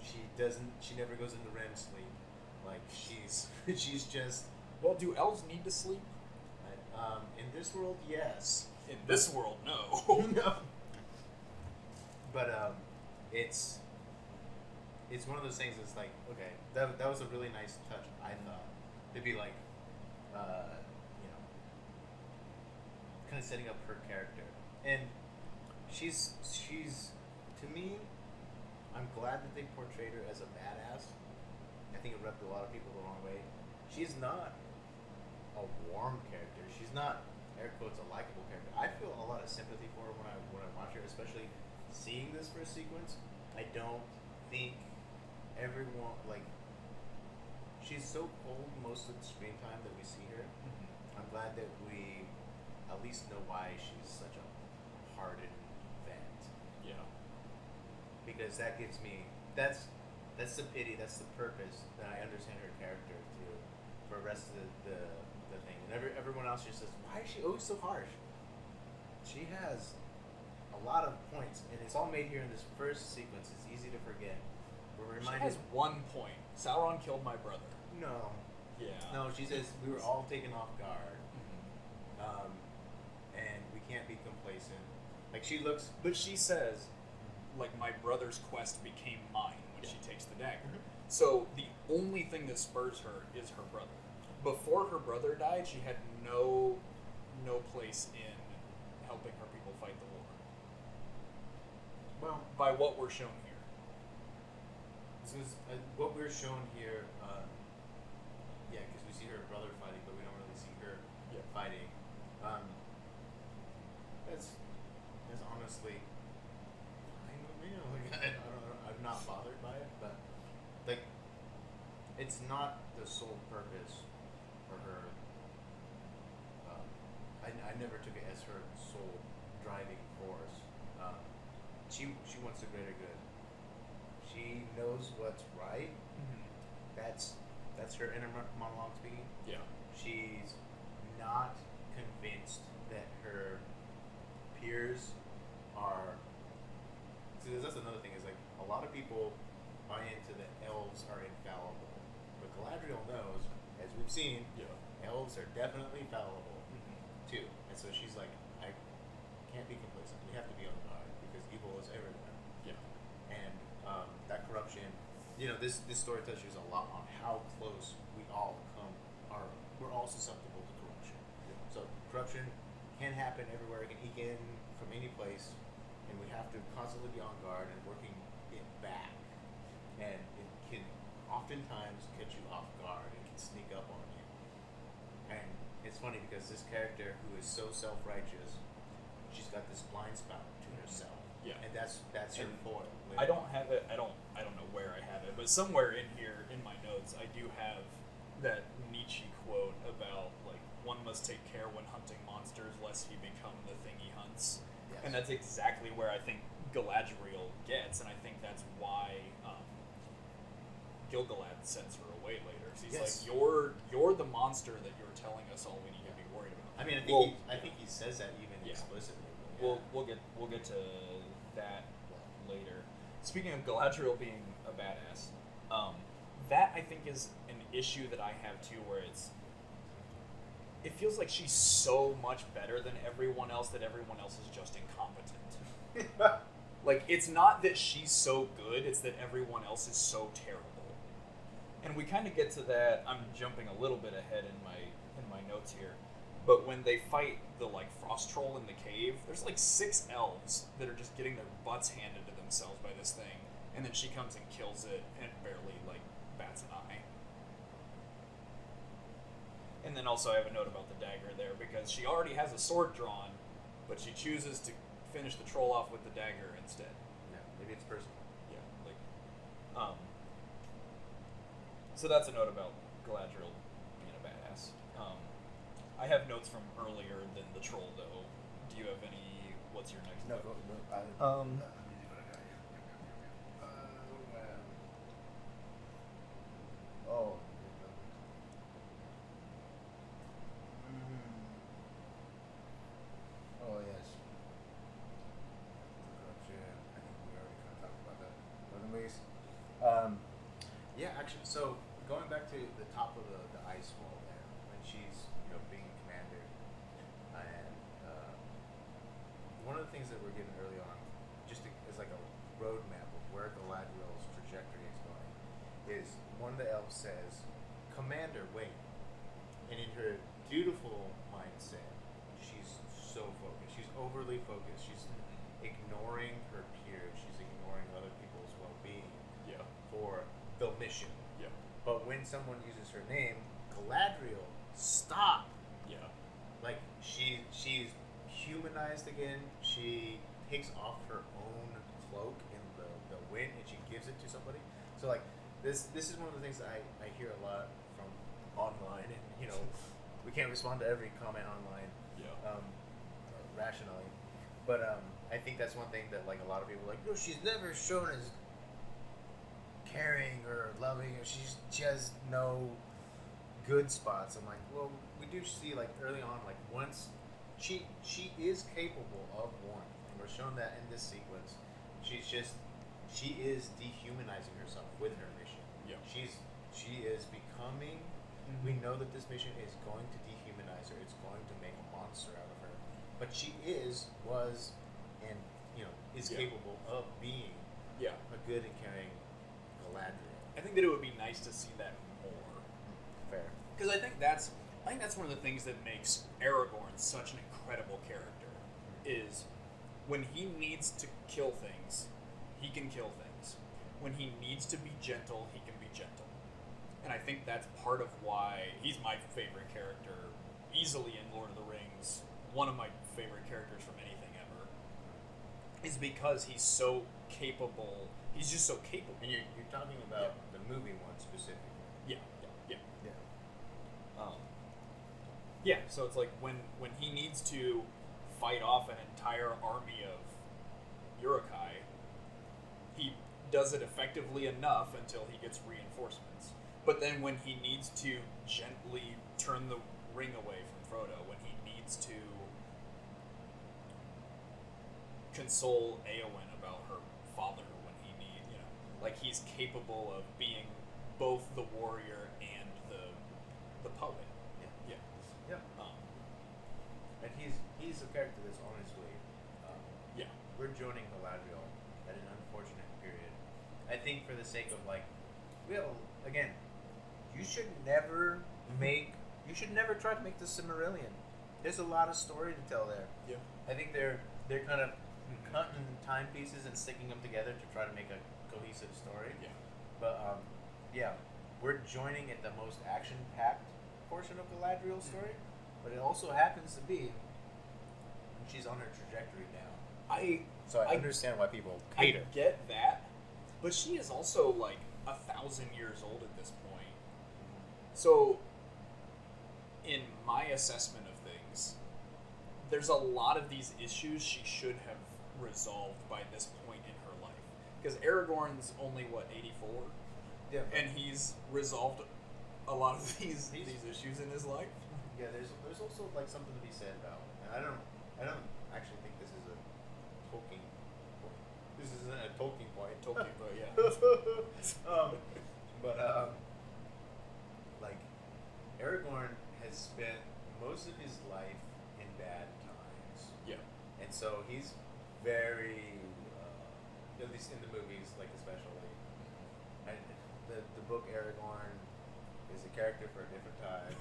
She doesn't. She never goes into REM sleep. Like she's just. Well, do elves need to sleep? In this world, yes. In this world, no. No. But it's one of those things that's like, okay, that was a really nice touch, I thought. To be like, kind of setting up her character. And she's to me, I'm glad that they portrayed her as a badass. I think it rubbed a lot of people the wrong way. She's not a warm character. She's not, air quotes, a likable character. I feel a lot of sympathy for her when I watch her, especially seeing this first sequence. I don't think everyone like. She's so cold most of the screen time that we see her. I'm glad that we at least know why she's such a hardened vet. Yeah. Because that gives me that's the pity, that's the purpose that I understand her character through for the rest of the thing. And everyone else just says, why is she always so harsh? She has a lot of points, and it's all made here in this first sequence. It's easy to forget. We're She reminded has 1 point. Sauron killed my brother. no. Yeah. No, she says we were all taken off guard. Mhm. And we can't be complacent. Like she looks But she says, like, my brother's quest became mine when she takes the dagger. Mhm. So the only thing that spurs her is her brother. Before her brother died, she had no place in helping her people fight the war. well. By what we're shown here. This is what we're shown here. Yeah, because we see her brother fighting, but we don't really see her Yeah. fighting. That's honestly fine with me. Like, I don't know. I'm not bothered by it, but like, it's not the sole purpose for her. I never took it as her sole driving force. She wants the greater good. She knows what's right. That's her inner monologue speaking. Yeah. She's not convinced that her peers are. See, that's another thing. Is like a lot of people buy into that elves are infallible, but Galadriel knows, as we've seen, Yeah. elves are definitely fallible Mhm. too. And so she's like, I can't be complacent. We have to be on guard because evil is everywhere. Yeah. And that corruption, this story touches a lot on how close we all we're all susceptible to corruption. So corruption can happen everywhere. It can eke in from any place, and we have to constantly be on guard and working it back. And it can oftentimes catch you off guard. It can sneak up on you. And it's funny because this character who is so self-righteous, she's got this blind spot to herself. Yeah. And that's her And foil. I don't have it. I don't know where I have it, but somewhere in here in my notes, I do have that Nietzsche quote about like one must take care when hunting monsters lest he become the thing he hunts, Yes. and that's exactly where I think Galadriel gets, and I think that's why Gilgalad sends her away later. 'Cause he's Yes. like, you're the monster that you're telling us all we need to be worried about. I mean, I think he says that even Yeah. explicitly. But We'll get to that later. Speaking of Galadriel being a badass, that I think is an issue that I have too, where it feels like she's so much better than everyone else that everyone else is just incompetent. Like, it's not that she's so good; it's that everyone else is so terrible. And we kind of get to that. I'm jumping a little bit ahead in my notes here. But when they fight the like frost troll in the cave, there's like 6 elves that are just getting their butts handed to themselves by this thing, and then she comes and kills it and barely like bats an eye. And then also I have a note about the dagger there because she already has a sword drawn, but she chooses to finish the troll off with the dagger instead. yeah, maybe it's personal. Yeah, like, so that's a note about Galadriel being a badass. I have notes from earlier than the troll, though. Do you have any? What's your next No, note? Oh. Oh yes. Corruption. I think we already kind of talked about that. But anyways, yeah. Actually, so going back to the top of the ice wall there, when she's being commander, and one of the things that we're given early on, just as like a roadmap of where Galadriel's trajectory is going, is one of the elves says, "Commander, wait," and in her dutiful mindset, she's so focused. She's overly focused. ignoring her peers. She's ignoring other people's well-being Yeah. for the mission. Yeah. But when someone uses her name, Galadriel, stop. Yeah. Like she's humanized again. She takes off her own cloak in the wind and she gives it to somebody. So like this is one of the things that I hear a lot from online, and you know we can't respond to every comment online Yeah. rationally, but I think that's one thing that like a lot of people are like, no, she's never shown as caring or loving, or she has no good spots. I'm like, well, we do see like early on, like once she is capable of warmth, and we're shown that in this sequence. She is dehumanizing herself with her mission. Yeah. She is becoming. We know that this mission is going to dehumanize her. It's going to make a monster out of her. But she was, and is Yeah. capable of being Yeah. a good and caring Galadriel. I think that it would be nice to see that more. Fair. Because I think that's one of the things that makes Aragorn such an incredible character, is when he needs to kill things, he can kill things. When he needs to be gentle, he can be gentle. And I think that's part of why he's my favorite character, easily in Lord of the Rings, one of my favorite characters from anything ever, is because he's so capable. He's just so capable. And you're talking about the movie one specifically. Yeah, yeah, Yeah. yeah. Yeah, so it's like when he needs to fight off an entire army of Uruk-hai, he does it effectively enough until he gets reinforcements. But then when he needs to gently turn the ring away from Frodo, when he needs to console Éowyn about her father, when he needs, like he's capable of being both the warrior and the poet. Yeah. Yeah. Yeah. And he's a character that's on his way. Yeah. We're joining Galadriel at an unfortunate period. I think for the sake of like, again, you should never try to make the Silmarillion. There's a lot of story to tell there. Yeah. I think they're kind of cutting timepieces and sticking them together to try to make a cohesive story. Yeah. But we're joining at the most action-packed portion of Galadriel's story. But it also happens to be when she's on her trajectory now. So I understand why people hate I her. get that, but she is also like 1,000 years old at this point. So, in my assessment of things, there's a lot of these issues she should have resolved by this point in her life. Because Aragorn's only, 84? Yeah. And he's resolved a lot of these issues in his life. Yeah, there's also like something to be said about, and I don't actually think this is a Tolkien point. This isn't a Tolkien point. Tolkien, but yeah. Like Aragorn has spent most of his life in bad times, Yeah. and so he's very, at least in the movies, like especially, and the book Aragorn is a character for a different time,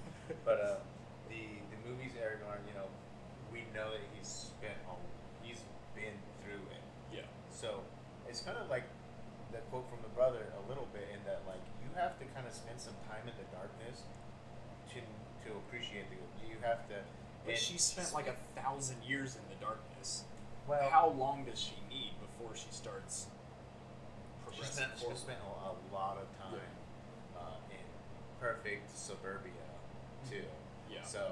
but the movies Aragorn, we know that he's been through it. Yeah. So it's kind of like the quote from the brother a little bit, in that like you have to kind of spend some time in the darkness to appreciate the good. You have to. But and she spent like 1,000 years in the darkness. Well, How long does she need before she starts she progressing spent forward? a lot of time in perfect suburbia too. Yeah. So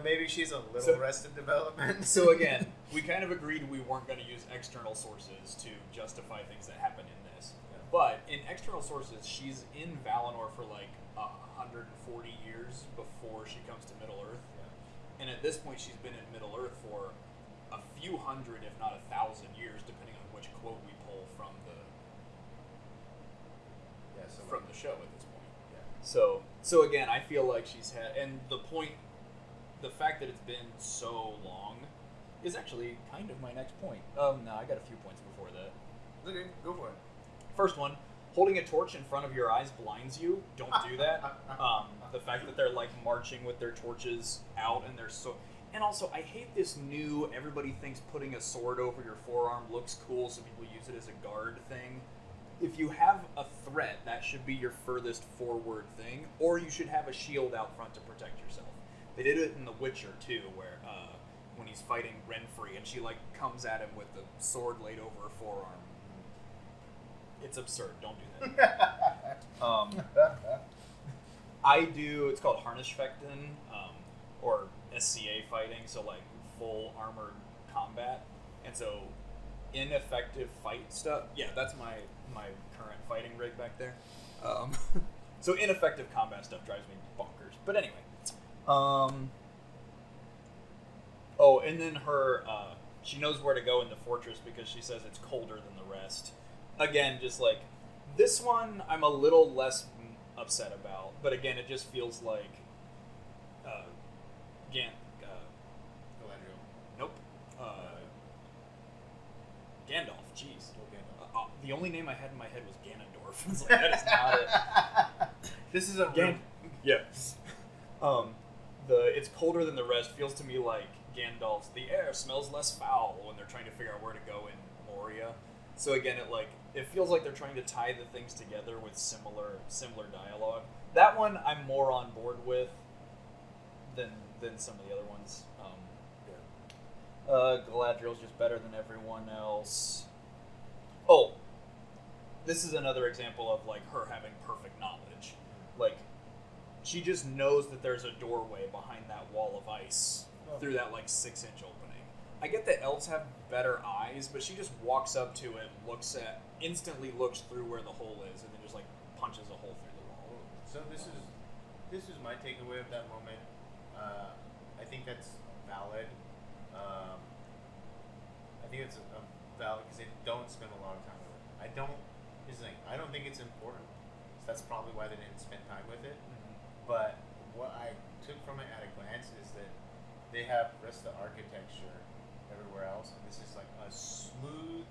maybe she's a little So- arrested development. So again, we kind of agreed we weren't going to use external sources to justify things that happen in this. Yeah. But in external sources, she's in Valinor for like 140 years before she comes to Middle Earth. Yeah. And at this point, she's been in Middle Earth for a few hundred, if not 1,000 years, depending on which quote we pull from Yeah. So from the show at this point. yeah. So again, I feel like she's had, and the fact that it's been so long is actually kind of my next point. No, I got a few points before that. Okay, go for it. First one, holding a torch in front of your eyes blinds you. Don't do that. The fact that they're like marching with their torches out, and they're so, And also, I hate this new, everybody thinks putting a sword over your forearm looks cool, so people use it as a guard thing. If you have a threat, that should be your furthest forward thing, or you should have a shield out front to protect yourself. They did it in The Witcher, too, where when he's fighting Renfri, and she, like, comes at him with the sword laid over her forearm. It's absurd. Don't do that. I do, it's called Harnischfechten, or SCA fighting, so like full armored combat. And so ineffective fight stuff, yeah, that's my current fighting rig back there. So ineffective combat stuff drives me bonkers. But anyway. Oh, and then her, she knows where to go in the fortress because she says it's colder than the rest. Again, just like, this one I'm a little less upset about, but again, it just feels like Galadriel. Nope. Gandalf. Jeez. The only name I had in my head was Ganondorf. I was like, that is not it. This is a Yes. The it's colder than the rest feels to me like Gandalf's. The air smells less foul when they're trying to figure out where to go in Moria. So again, it feels like they're trying to tie the things together with similar dialogue. That one I'm more on board with than some of the other ones. Galadriel's just better than everyone else. Oh, this is another example of like her having perfect knowledge. Like, she just knows that there's a doorway behind that wall of ice through that like 6-inch opening. I get that elves have better eyes, but she just walks up to it, instantly looks through where the hole is, and then just like punches a hole through the wall. So this is my takeaway of that moment. I think that's valid. I think it's valid because they don't spend a lot of time with it. Here's the thing, I don't think it's important. So that's probably why they didn't spend time with it. But what I took from it at a glance is that they have the rest of the architecture everywhere else, and this is like a smooth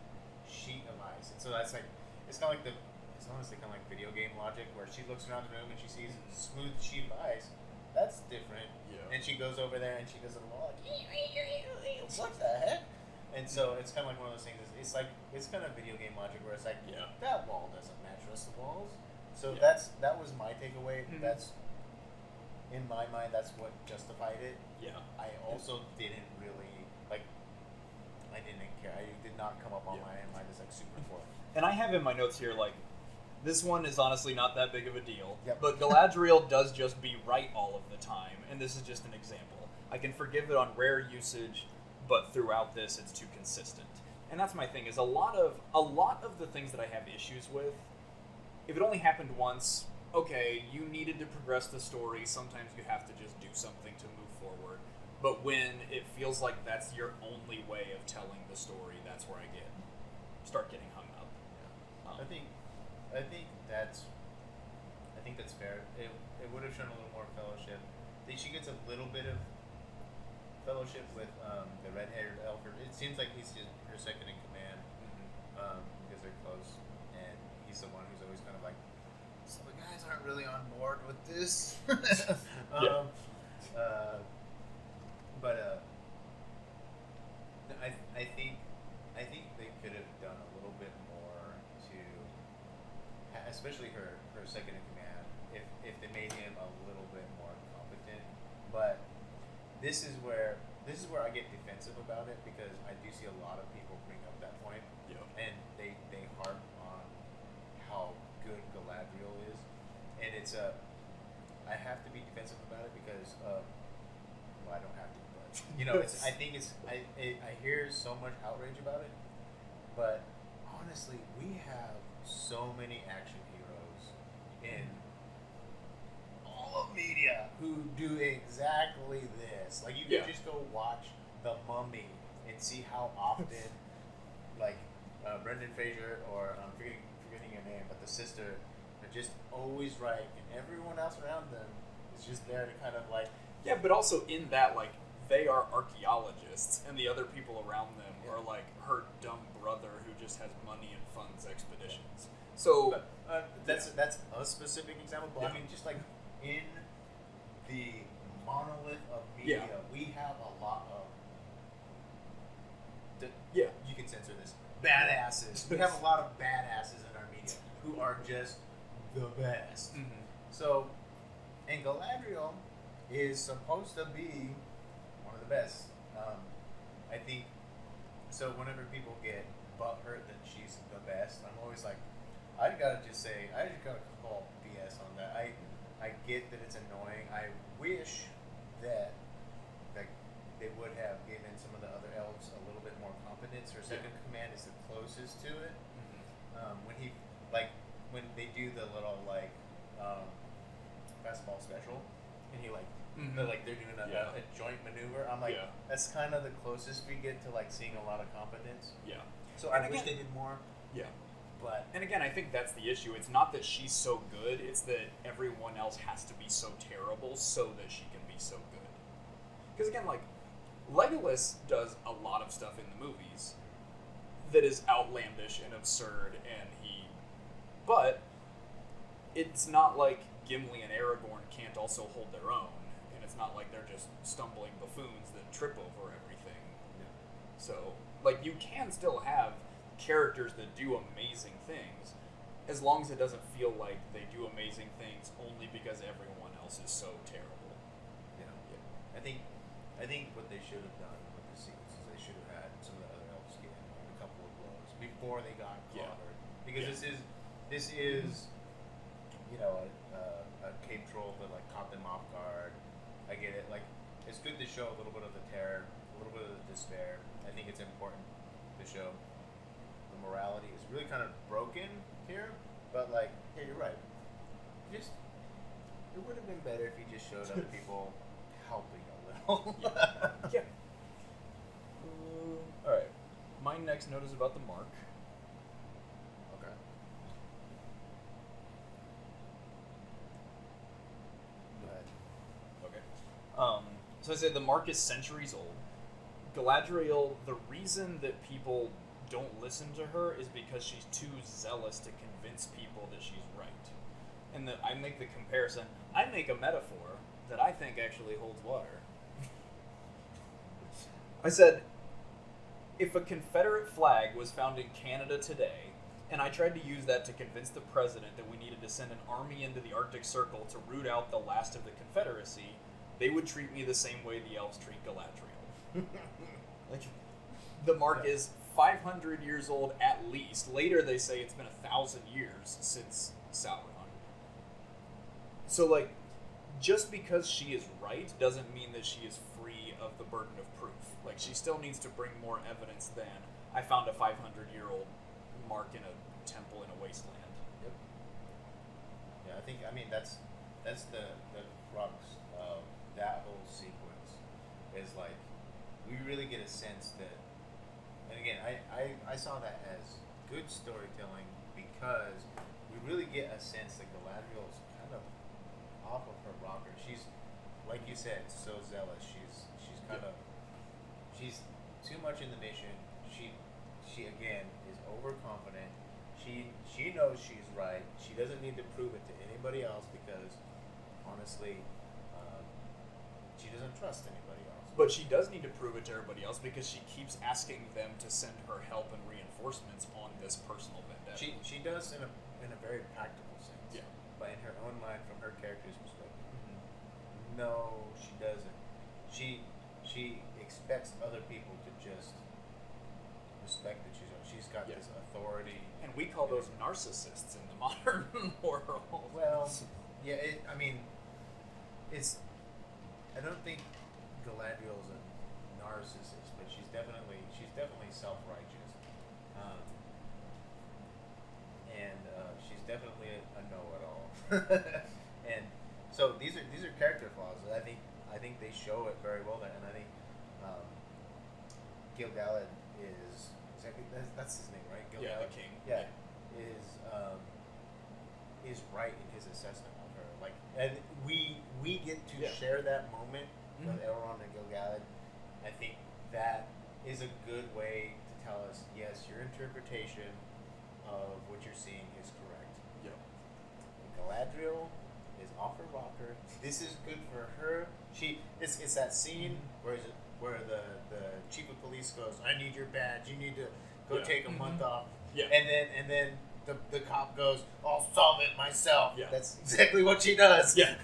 sheet of ice. And so that's like, it's honestly kind of like video game logic, where she looks around the room and she sees a smooth sheet of ice. That's different. Yeah. And she goes over there and she does a wall like, what the heck? And so it's kind of like one of those things. It's kind of video game logic where it's like, Yeah. that wall doesn't match the rest of the walls. So Yeah. that was my takeaway. Mhm. That's, in my mind, that's what justified it. Yeah. I also didn't really I didn't care. I did not come up on Yeah. my mind as like super important. And I have in my notes here, like, this one is honestly not that big of a deal. Yep. But Galadriel does just be right all of the time, and this is just an example. I can forgive it on rare usage, but throughout this, it's too consistent. And that's my thing, is a lot of the things that I have issues with, if it only happened once, okay, you needed to progress the story, sometimes you have to just do something to move forward. But when it feels like that's your only way of telling the story, that's where I start getting hung up. I think that's fair. It would have shown a little more fellowship. I think she gets a little bit of fellowship with the red-haired elf. It seems like he's just her second in command, because they're close, and he's the one who's always kind of like, so the guys aren't really on board with this. Yeah. But I think they could have done a little bit more to, especially her second in command, if they made him a little bit more competent. But this is where I get defensive about it, because I do see a lot of people bring up that point, Yeah. and they harp on how good Galadriel is, and it's I have to be defensive about it because well, I don't have to, but I hear so much outrage about it, but honestly, we have so many action heroes in all of media who do exactly this. Like, you Yeah. could just go watch The Mummy and see how often, like, Brendan Fraser, or I'm forgetting your name, but the sister, are just always right, and everyone else around them is just there to kind of like, Yeah, but also in that, like, they are archaeologists, and the other people around them Yeah. are like her dumb brother who just has money and funds expeditions. So, but, that's a specific example, but I Yeah. mean, just like in the monolith of media. Yeah. We have a lot of. Yeah. You can censor this. Badasses. We have a lot of badasses in our media who are just the best. Mm-hmm. So, and Galadriel is supposed to be one of the best. I think. So whenever people get butthurt that she's the best, I'm always like, I just gotta call BS on that. I get that it's annoying. I wish that they would have given some of the other elves a little bit more competence. Her second command is the closest to it. When they do the little basketball special, and they're doing a joint maneuver. I'm like, that's kind of the closest we get to seeing a lot of competence. Yeah. So And I wish again- they did more. Yeah. But And again, I think that's the issue. It's not that she's so good, it's that everyone else has to be so terrible so that she can be so good. Because again, Legolas does a lot of stuff in the movies that is outlandish and absurd, but it's not like Gimli and Aragorn can't also hold their own, and it's not like they're just stumbling buffoons that trip over everything. So, you can still have characters that do amazing things, as long as it doesn't feel like they do amazing things only because everyone else is so terrible. I think what they should have done with the sequence is they should have had some of the other elves get a couple of blows before they got clobbered. Because this is a cave troll that caught them off guard. I get it. It's good to show a little bit of the terror, a little bit of the despair. I think it's important to show the morality is really kind of broken here. But hey, you're right. It would have been better if you just showed other people helping a little. Yeah. All right. My next note is about the mark. Okay. Go ahead. Okay. So I said the mark is centuries old. Galadriel, the reason that people don't listen to her is because she's too zealous to convince people that she's right. And I make the comparison. I make a metaphor that I think actually holds water. I said, if a Confederate flag was found in Canada today, and I tried to use that to convince the president that we needed to send an army into the Arctic Circle to root out the last of the Confederacy, they would treat me the same way the elves treat Galadriel. The mark is 500 years old at least. Later they say it's been 1,000 years since Sauron. So, just because she is right doesn't mean that she is free of the burden of proof. She still needs to bring more evidence than I found a 500-year-old mark in a temple in a wasteland. Yep. Yeah, that's the crux of that whole sequence. Is we really get a sense that, and again, I saw that as good storytelling because we really get a sense that Galadriel is kind of off of her rocker. She's, like you said, so zealous. She's too much in the mission. She again is overconfident. She knows she's right. She doesn't need to prove it to anybody else because honestly, she doesn't trust anybody else. But she does need to prove it to everybody else because she keeps asking them to send her help and reinforcements on this personal vendetta. She does in a very practical sense. Yeah. But in her own mind, from her character's perspective, no, she doesn't. She expects other people to just respect that she's got this authority. And we call those narcissists in the modern world. Well, yeah. I don't think Galadriel's a narcissist, but she's definitely self-righteous, and she's definitely a know-it-all. And so these are character flaws. I think they show it very well there, and I think Gil-galad is exactly that's his name, right? Gil-galad? The king. Yeah, is right in his assessment of her. And we get to share that moment with Elrond and Gil-galad. I think that is a good way to tell us, yes, your interpretation of what you're seeing is correct. Yep. Galadriel is off her rocker. This is good for her. It's that scene where the chief of police goes, I need your badge. You need to go Yeah. take a month off. Yeah. And then the cop goes, I'll solve it myself. Yeah. That's exactly what she does. Yeah.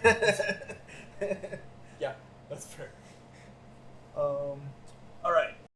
Yeah, that's fair.